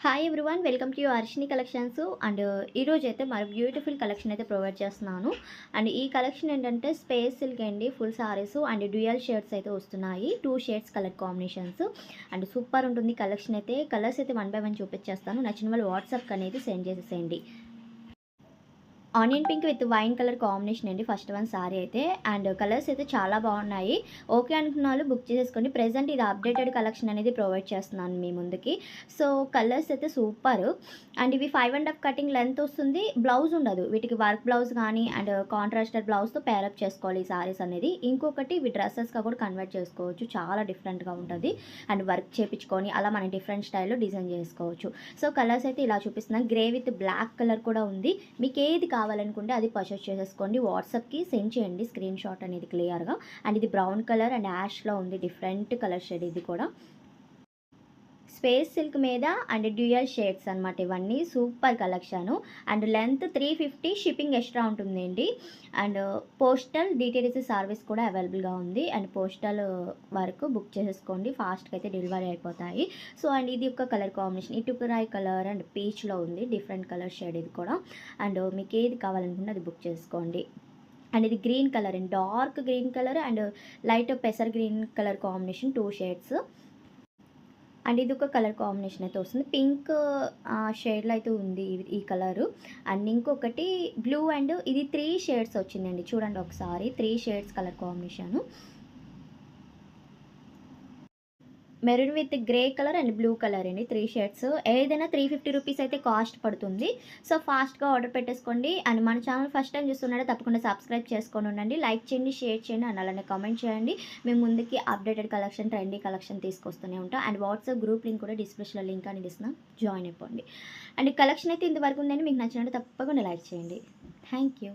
Hi everyone, welcome to Arshini collections. And ఈరోజు అయితే మరి బ్యూటిఫుల్ కలెక్షన్ అయితే ప్రొవైడ్ చేస్తున్నాను. అండ్ ఈ కలెక్షన్ ఏంటంటే స్పేస్ సిల్క్ అండి, full saris and dual shades అయితే వస్తున్నాయి. 2 shades colour combinations and super ఉంటుంది కలెక్షన్ అయితే. కలర్స్ అయితే 1 బై 1 చూపించేస్తాను. నచ్చిన వాళ్ళు వాట్సాప్కి అనేది సెండ్ చేసేసేయండి. Onion pink with wine colour combination అండి ఫస్ట్ వన్ సారీ అయితే. అండ్ కలర్స్ అయితే చాలా బాగున్నాయి. ఓకే అనుకున్న వాళ్ళు బుక్ చేసేసుకోండి. ప్రెజెంట్ ఇది అప్డేటెడ్ కలెక్షన్ అనేది ప్రొవైడ్ చేస్తున్నాను మీ ముందుకి. సో కలర్స్ అయితే సూపర్. అండ్ ఇవి 5.5 కటింగ్ లెంత్ వస్తుంది. బ్లౌజ్ ఉండదు వీటికి, వర్క్ బ్లౌజ్ కానీ అండ్ కాంట్రాస్టెడ్ బ్లౌజ్తో పేరప్ చేసుకోవాలి ఈ సారీస్ అనేది. ఇంకొకటి ఇవి డ్రెస్సెస్గా కూడా కన్వర్ట్ చేసుకోవచ్చు, చాలా డిఫరెంట్గా ఉంటుంది. అండ్ వర్క్ చేయించుకొని అలా మనం డిఫరెంట్ స్టైల్లో డిజైన్ చేసుకోవచ్చు. సో కలర్స్ అయితే ఇలా చూపిస్తున్నాను. గ్రే విత్ బ్లాక్ కలర్ కూడా ఉంది. మీకు ఏది కావాలనుకుంటే అది పర్చేస్ చేసేసుకోండి. వాట్సాప్కి సెండ్ చేయండి స్క్రీన్ షాట్ అనేది క్లియర్గా. అండ్ ఇది బ్రౌన్ కలర్ అండ్ యాష్లో ఉంది, డిఫరెంట్ కలర్ షేడ్ ఇది కూడా. స్పేస్ సిల్క్ మీద అండ్ డ్యూయల్ షేడ్స్ అనమాట ఇవన్నీ. Super collection. And length 350, shipping extra ఉంటుందండి. అండ్ పోస్టల్ డీటీడీసీ సర్వీస్ కూడా అవైలబుల్గా ఉంది. అండ్ పోస్టల్ వరకు బుక్ చేసేసుకోండి, ఫాస్ట్గా అయితే డెలివరీ అయిపోతాయి. సో అండ్ ఇది ఒక కలర్ కాంబినేషన్ ఇటుకరాయి కలర్ అండ్ పీచ్లో ఉంది, డిఫరెంట్ కలర్ షేడ్ ఇది కూడా. అండ్ మీకు ఏది కావాలనుకుంటే అది బుక్ చేసుకోండి. అండ్ ఇది green colour and dark green colour and light పెసర్ green colour combination, 2 shades. And ఇది ఒక కలర్ కాంబినేషన్ అయితే వస్తుంది. పింక్ షేడ్లో అయితే ఉంది ఈ కలరు. అండ్ ఇంకొకటి బ్లూ అండ్ ఇది 3 షేడ్స్ వచ్చిందండి. చూడండి ఒకసారి, 3 shades colour combination. Maroon with grey colour and blue colour అండి, 3 షేడ్స్. ఏదైనా 350 రూపీస్ అయితే కాస్ట్ పడుతుంది. సో ఫాస్ట్గా ఆర్డర్ పెట్టేసుకోండి. అండ్ మన ఛానల్ ఫస్ట్ టైం చూస్తున్నాడే తప్పకుండా సబ్స్క్రైబ్ చేసుకొని ఉండండి. లైక్ చేయండి, షేర్ చేయండి అండ్ అలానే కామెంట్ చేయండి. మేము ముందుకి అప్డేటెడ్ కలెక్షన్, ట్రెండీ కలెక్షన్ తీసుకొస్తూనే ఉంటాం. అండ్ వాట్సాప్ గ్రూప్ లింక్ కూడా డిస్క్రిప్షన్లో లింక్ అనేది ఇస్తున్నాం, జాయిన్ అయిపోండి. అండ్ కలెక్షన్ అయితే ఇంతవరకు ఉందండి. మీకు నచ్చినట్టు తప్పకుండా లైక్ చేయండి. Thank you.